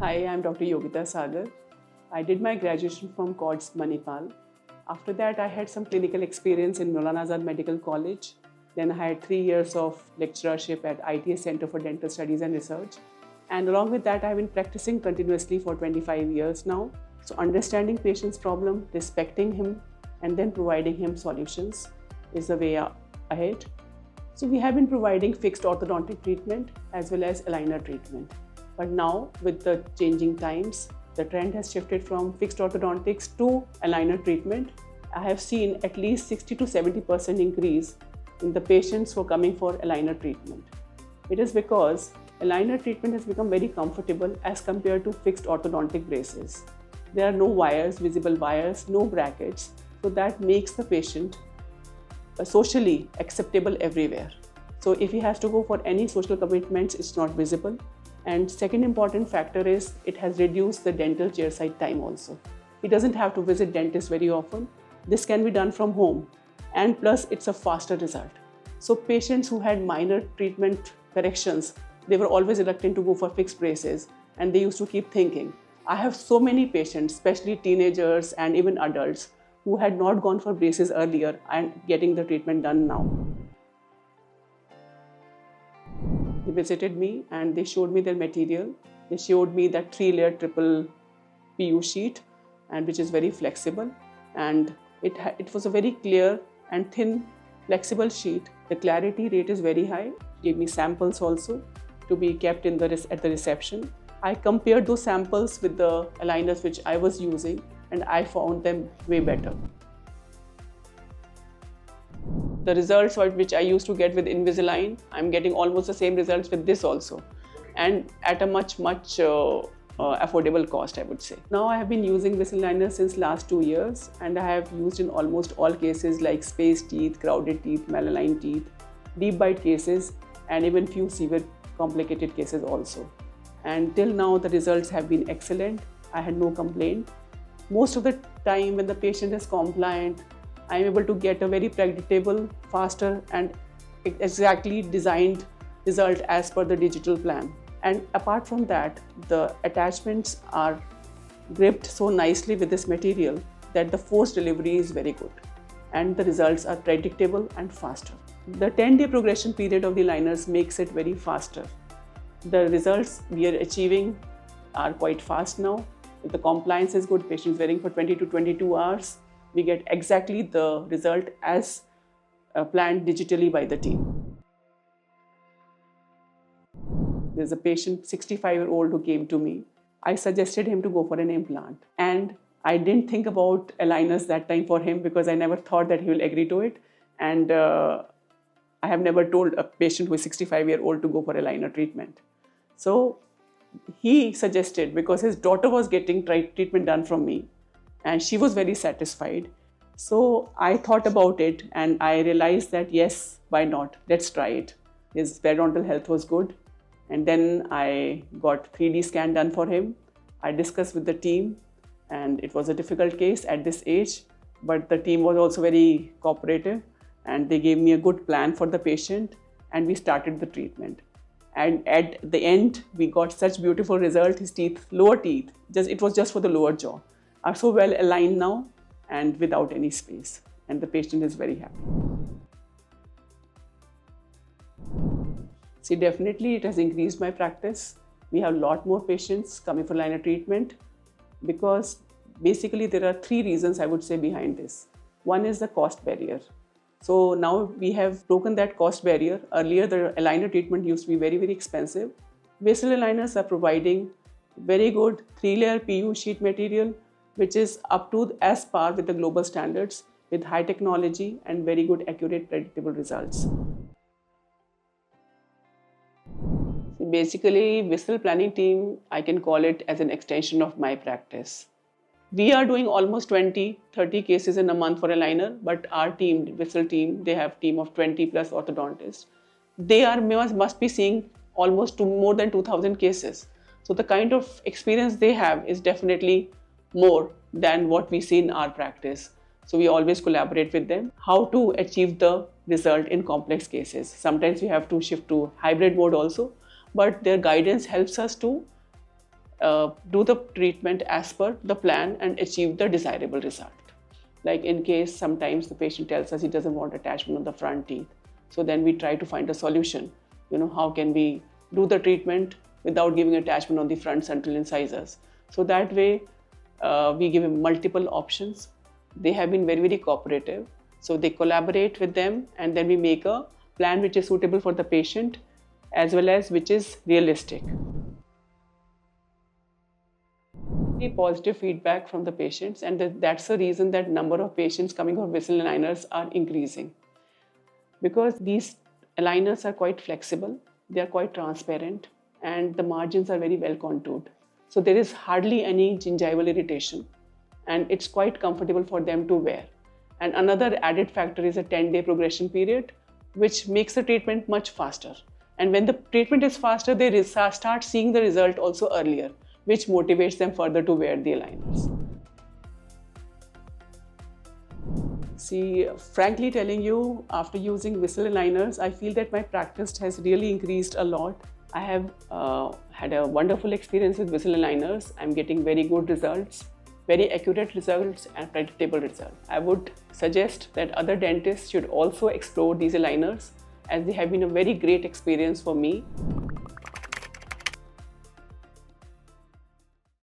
Hi, I'm Dr. Yogita Sagar. I did my graduation from CODS Manipal. After that, I had some clinical experience in Maulana Azad Medical College. Then I had 3 years of lecturership at ITS Center for Dental Studies and Research. And along with that, I've been practicing continuously for 25 years now. So understanding patient's problem, respecting him, and then providing him solutions is the way ahead. So we have been providing fixed orthodontic treatment as well as aligner treatment. But now, with the changing times, the trend has shifted from fixed orthodontics to aligner treatment. I have seen at least 60 to 70% increase in the patients who are coming for aligner treatment. It is because aligner treatment has become very comfortable as compared to fixed orthodontic braces. There are no wires, visible wires, no brackets, so that makes the patient socially acceptable everywhere. So if he has to go for any social commitments, it's not visible. And second important factor is it has reduced the dental chairside time also. He doesn't have to visit dentist very often. This can be done from home, and plus it's a faster result. So patients who had minor treatment corrections, they were always reluctant to go for fixed braces, and they used to keep thinking. I have so many patients, especially teenagers and even adults, who had not gone for braces earlier and getting the treatment done now. They visited me and they showed me their material. They showed me that 3-layer triple PU sheet, and which is very flexible, and it was a very clear and thin flexible sheet. The clarity rate is very high. Gave me samples also to be kept at the reception. I compared those samples with the aligners which I was using, and I found them way better. The results which I used to get with Invisalign, I'm getting almost the same results with this also, and at a much affordable cost, I would say. Now I have been using Invisalign since last 2 years, and I have used in almost all cases like spaced teeth, crowded teeth, malaligned teeth, deep bite cases, and even few severe complicated cases also. And till now the results have been excellent. I had no complaint. Most of the time when the patient is compliant, I am able to get a very predictable, faster and exactly designed result as per the digital plan. And apart from that, the attachments are gripped so nicely with this material that the force delivery is very good and the results are predictable and faster. The 10-day progression period of the aligners makes it very faster. The results we are achieving are quite fast now. If the compliance is good, patient is wearing for 20 to 22 hours, we get exactly the result as planned digitally by the team. There's a patient, 65-year-old, who came to me. I suggested him to go for an implant, and I didn't think about aligners that time for him because I never thought that he will agree to it. And I have never told a patient who is 65-year-old to go for aligner treatment. So he suggested, because his daughter was getting treatment done from me, and she was very satisfied. So I thought about it and I realized that yes, why not? Let's try it. His periodontal health was good. And then I got 3D scan done for him. I discussed with the team, and it was a difficult case at this age, but the team was also very cooperative and they gave me a good plan for the patient, and we started the treatment. And at the end, we got such beautiful result. His teeth, lower teeth, it was just for the lower jaw, are so well aligned now and without any space, and the patient is very happy. See, definitely it has increased my practice. We have a lot more patients coming for aligner treatment because basically there are 3 reasons I would say behind this. One is the cost barrier. So now we have broken that cost barrier. Earlier the aligner treatment used to be very, very expensive. Basal aligners are providing very good 3-layer PU sheet material, which is up to as par with the global standards, with high technology and very good, accurate, predictable results. Basically, Whistle planning team, I can call it as an extension of my practice. We are doing almost 20-30 cases in a month for aligner, but our team, Whistle team, they have a team of 20 plus orthodontists. They must be seeing almost more than 2,000 cases. So the kind of experience they have is definitely more than what we see in our practice. So we always collaborate with them how to achieve the result in complex cases. Sometimes we have to shift to hybrid mode also, but their guidance helps us to do the treatment as per the plan and achieve the desirable result. Like in case sometimes the patient tells us he doesn't want attachment on the front teeth. So then we try to find a solution. How can we do the treatment without giving attachment on the front central incisors? So that way we give him multiple options. They have been very, very cooperative. So they collaborate with them, and then we make a plan which is suitable for the patient as well as which is realistic. Positive feedback from the patients, and that's the reason that number of patients coming for Invisalign aligners are increasing, because these aligners are quite flexible, they are quite transparent, and the margins are very well contoured. So there is hardly any gingival irritation, and it's quite comfortable for them to wear. And another added factor is a 10-day progression period, which makes the treatment much faster. And when the treatment is faster, they start seeing the result also earlier, which motivates them further to wear the aligners. See, frankly telling you, after using Invisalign aligners, I feel that my practice has really increased a lot. I have had a wonderful experience with Invisalign aligners. I'm getting very good results, very accurate results and predictable results. I would suggest that other dentists should also explore these aligners, as they have been a very great experience for me.